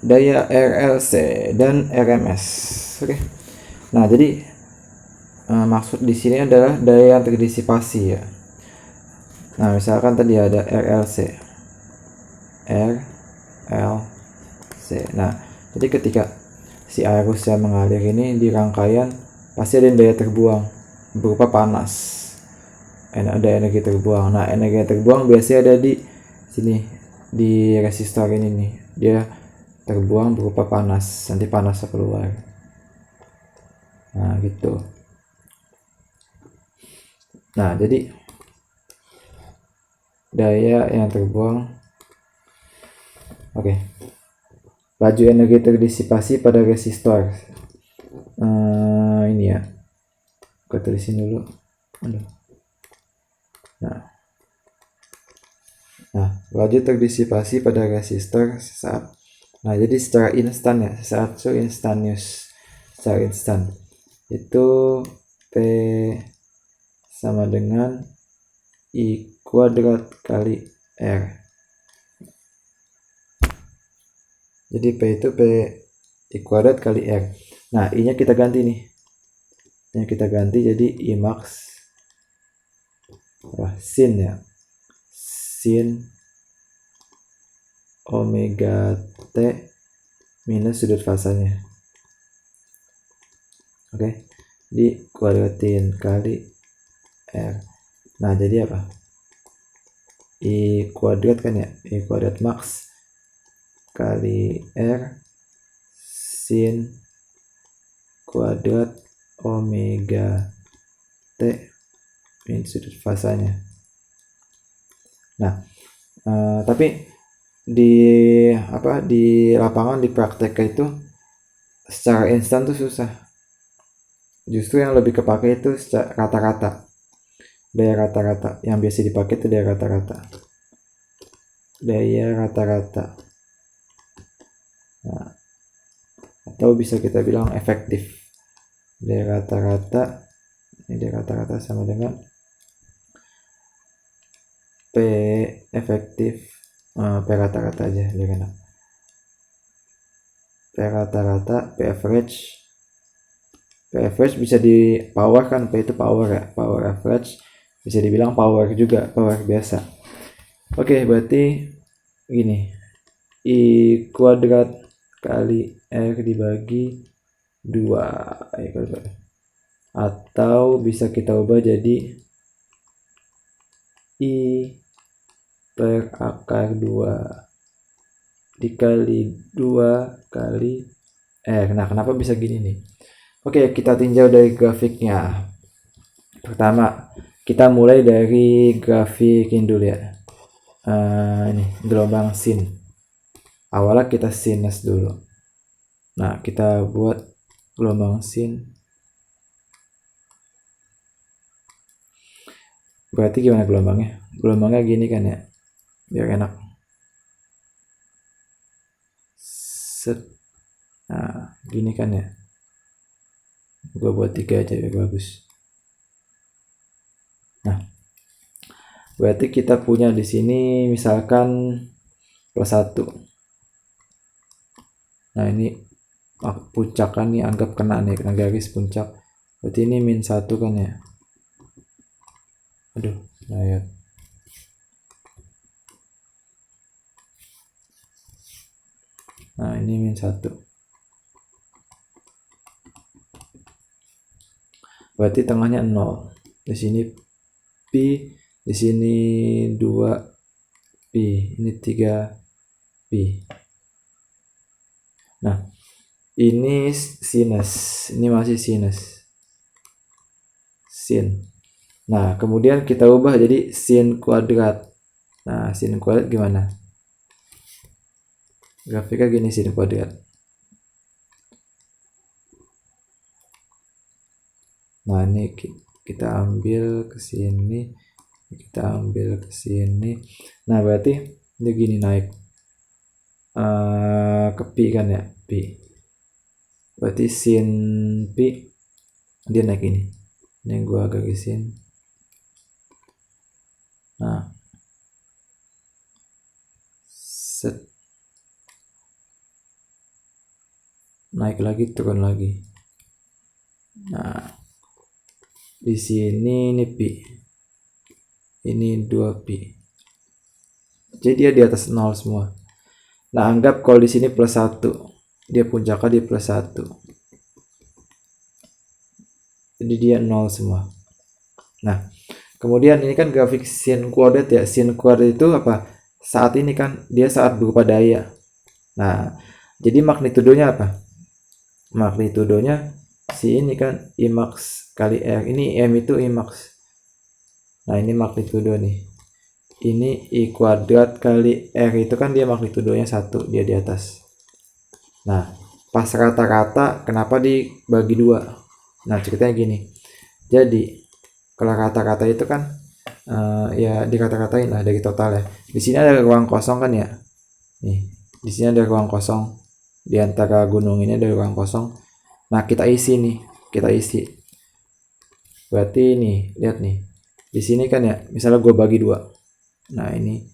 daya RLC dan RMS. Oke. Nah, jadi maksud di sini adalah daya yang terdisipasi ya. Nah, misalkan tadi ada RLC. Nah, jadi ketika si arus yang mengalir ini di rangkaian pasti ada daya terbuang berupa panas. Ada energi terbuang. Nah, energi yang terbuang biasanya ada di sini, di resistor ini nih. Dia terbuang berupa panas, nanti panasnya keluar. Nah, gitu. Nah, jadi daya yang terbuang. Oke. Laju energi terdisipasi pada resistor. Ini ya. Gue tulisin dulu. Nah, laju terdisipasi pada resistor sesaat. Nah, jadi secara instan ya, sesaat itu instantaneous. Secara instan. Itu P sama dengan I kuadrat kali R. Jadi P itu P I kuadrat kali R. Nah, I nya kita ganti nih. I nya kita ganti jadi I max. Sin ya. Sin omega T minus sudut fasanya. Oke. Dikuadratin kali R. Nah, jadi apa? I kuadrat kan ya? I kuadrat max kali R sin kuadrat omega T minus sudut fasanya. Nah, tapi di lapangan di praktek itu secara instan tuh susah. Justru yang lebih kepake itu rata-rata. Daya rata-rata yang biasa dipakai itu daya rata-rata. Daya rata-rata. Nah, atau bisa kita bilang efektif. Daya rata-rata, ini daya rata-rata sama dengan P efektif. P rata-rata aja biar enak. P rata-rata, P average. P average bisa di power kan, P itu power ya, power average. Bisa dibilang power juga, power biasa. Oke, berarti gini. I kuadrat kali R dibagi 2. Atau bisa kita ubah jadi I per akar 2 dikali 2 kali R. Nah, kenapa bisa gini nih? Oke, kita tinjau dari grafiknya. Pertama, kita mulai dari grafikin dulu ya. Ini gelombang sin. Awalnya kita sinus dulu. Nah, kita buat gelombang sin. Berarti gimana gelombangnya? Gelombangnya gini kan ya, biar enak. Set. Nah, gini kan ya. Gue buat 3 aja biar bagus. Nah, berarti kita punya di sini misalkan +1. Nah, ini puncak kan nih, anggap kena nih, kena garis puncak. Berarti ini -1 kan ya. Aduh, layar. Nah, ini -1. Berarti tengahnya 0. Di sini pi, di sini 2 pi, ini 3 pi. Nah, ini sinus, ini masih sinus. Sin. Nah, kemudian kita ubah jadi sin kuadrat. Nah, sin kuadrat gimana? Grafiknya gini, sin kuadrat. Nah, ini kita ambil ke sini, kita ambil ke sini. Nah, berarti ini gini naik ke pi kan ya, pi. Berarti sin pi dia naik ini. Ini gua garisin. Nah, set. naik lagi, turun lagi. Nah, di sini ini pi, ini 2pi, jadi dia di atas 0 semua. Nah, anggap kalau di sini plus 1, dia puncaknya di plus 1, jadi dia 0 semua. Nah, kemudian ini kan grafik sin kuadrat ya. Sin kuadrat itu apa? Saat ini kan dia saat berupa daya. Nah, jadi magnitudonya apa? Magnitudonya si ini kan I max kali R. Ini M itu I max. Nah, ini magnitudo nih. Ini I kuadrat kali R itu kan dia magnitudonya 1, dia di atas. Nah, pas rata-rata kenapa dibagi 2? Nah, ceritanya gini. Jadi, kalau rata-rata itu kan ya dikata-katain lah dari total ya. Di sini ada ruang kosong kan ya. Nih, di sini ada ruang kosong. Di antara gunung ini ada ruang kosong. Nah, kita isi nih, kita isi. Berarti nih, lihat nih. Di sini kan ya, misalnya gue bagi 2. Nah, ini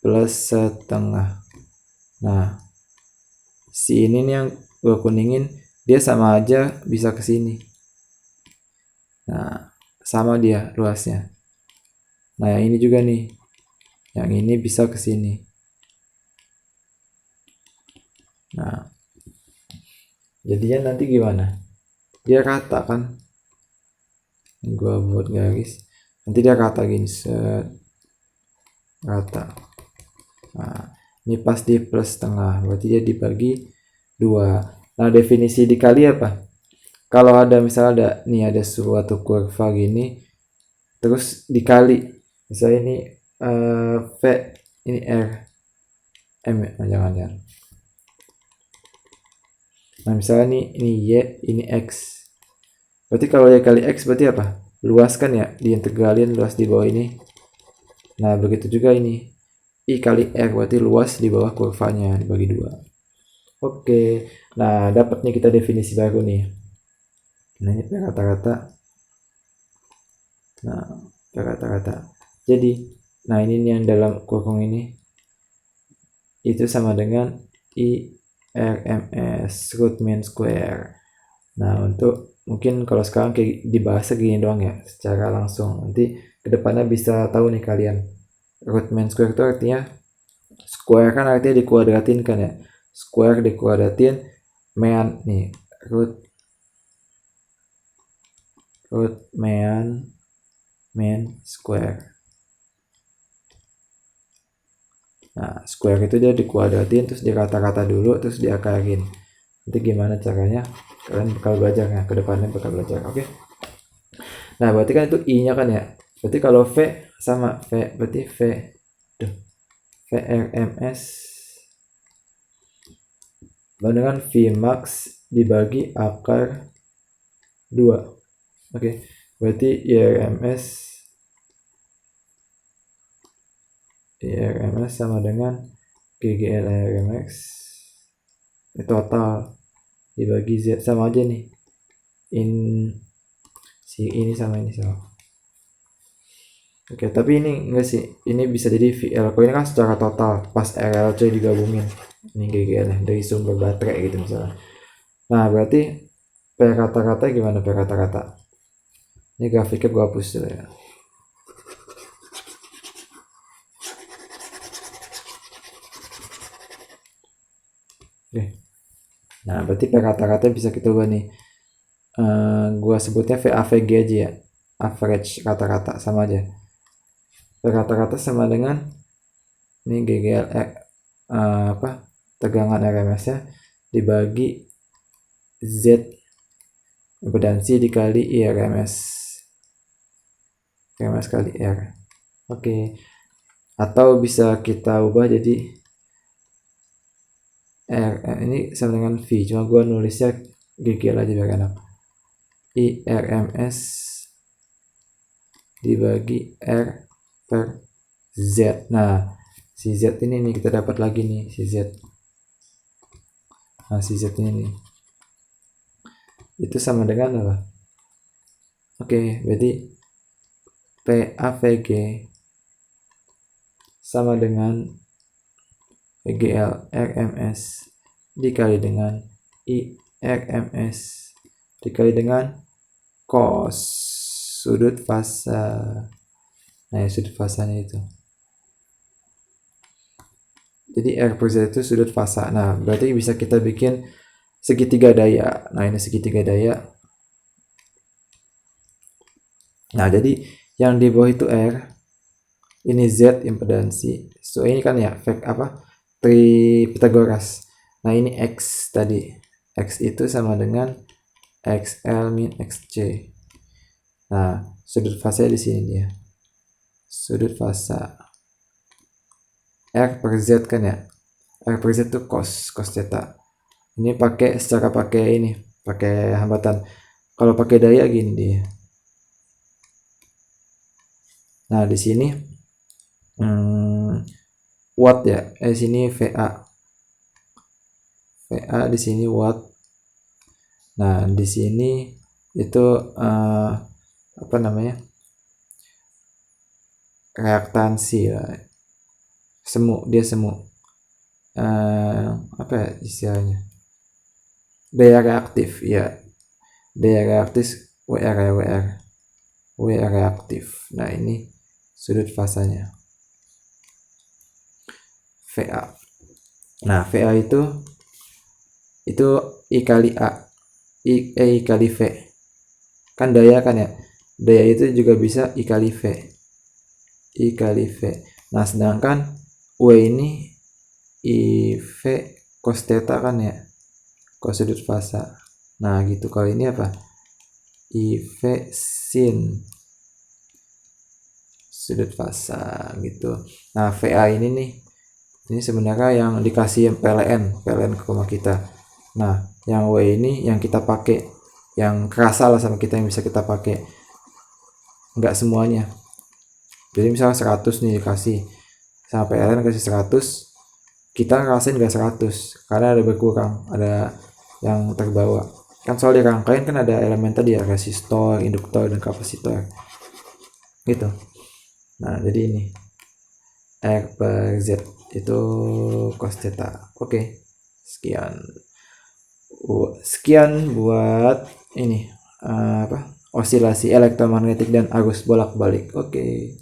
plus setengah. Nah, si ini nih yang gue kuningin, dia sama aja bisa ke sini. Nah, sama dia luasnya. Nah, yang ini juga nih. Yang ini bisa ke sini. Nah, jadinya nanti gimana? Dia rata kan? Gua buat garis. Nanti dia rata gini, set. Rata. Nah, ini pas di plus setengah, berarti dia dibagi 2. Nah, definisi dikali apa? Kalau ada misalnya ada suatu kurva gini, terus dikali, misalnya ini V, ini R, M ya, jangan. Nah, misalnya ini Y, ini X. Berarti kalau Y kali X berarti apa? Luas kan ya, diintegralin luas di bawah ini. Nah, begitu juga ini. I kali R berarti luas di bawah kurvanya dibagi 2. Oke. Nah, dapat nih kita definisi baru nih. Nah, ini rata-rata. Nah, rata-rata. Jadi, nah ini nih yang dalam kurung ini. Itu sama dengan I RMS root mean square. Nah, untuk mungkin kalau sekarang kayak dibahas gini doang ya, secara langsung. Nanti kedepannya bisa tahu nih kalian. Root mean square itu artinya square kan artinya dikuadratin kan ya. Square dikuadratin mean nih, root mean square. Nah, square itu dia dikuadratin terus dirata-rata dulu terus diakarin. Nanti gimana caranya? Kalian bakal belajar ya, kedepannya bakal belajar. Oke. Nah, berarti kan itu I-nya kan ya. Berarti kalau V sama V, berarti V VRMS dengan V max dibagi akar 2. Oke. Berarti IRMS sama dengan GGL RMX total dibagi Z, sama aja nih. Ini sama ini sama. Oke, tapi ini enggak sih. Ini bisa jadi VL. Kalau ini kan secara total pas RLC digabungin. Ini GGL dari sumber baterai gitu misalnya. Nah, berarti P rata-rata gimana P rata-rata? Ini grafiknya gua hapus dulu ya. Oke. Nah, berarti P rata-rata bisa kita ubah nih. Gua sebutnya VAVG aja ya. Average rata-rata sama aja. P rata-rata sama dengan ini GGL tegangan RMS-nya dibagi Z impedansi dikali IRMS. RMS kali R. Oke. Atau bisa kita ubah jadi R ini sama dengan V, cuma gua nulisnya GGL aja biar enak. IRMS dibagi R per Z. Nah, si Z ini nih kita dapat lagi nih si Z. Nah, si Z ini nih. Itu sama dengan apa? Oke, berarti PAVG sama dengan VGL RMS dikali dengan I RMS dikali dengan cos sudut fasa. Nah, sudut fasanya itu. Jadi R per Z itu sudut fasa. Nah, berarti bisa kita bikin segitiga daya. Nah, ini segitiga daya. Nah, jadi yang di bawah itu R, ini Z impedansi. So, ini kan ya tri Pythagoras. Nah, ini X tadi. X itu sama dengan XL min XC. Nah, sudut fasa di sini dia. Sudut fasa R per Z kan ya. R per Z itu cos theta. Ini pakai hambatan. Kalau pakai daya gini dia. Nah, di sini watt ya. Sini VA. VA di sini watt. Nah, di sini itu apa namanya? Reaktansi ya. Dia semu. Apa ya istilahnya? Daya reaktif ya. Daya reaktif WR ya, WR reaktif. Nah, ini sudut fasanya VA. Nah, VA itu I kali A, I kali V. Kan daya kan ya. Daya itu juga bisa I kali V. I kali V. Nah, sedangkan W ini IV cos theta kan ya. Cos sudut fasa. Nah, gitu. Kalau ini apa? IV sin sudut fasa gitu. Nah, VA ini nih. Ini sebenarnya yang dikasih PLN ke rumah kita. Nah, yang W ini yang kita pakai, yang kerasa lah sama kita, yang bisa kita pakai. Enggak semuanya. Jadi misalnya 100 nih dikasih, sama PLN kasih 100, kita ngerasain enggak 100 karena ada berkurang, ada yang terbawa. Kan soal di rangkaian kan ada elemen tadi ya, resistor, induktor, dan kapasitor. Gitu. Nah, jadi ini R per Z itu cos theta. Oke. Sekian buat ini osilasi elektromagnetik dan arus bolak-balik. Oke.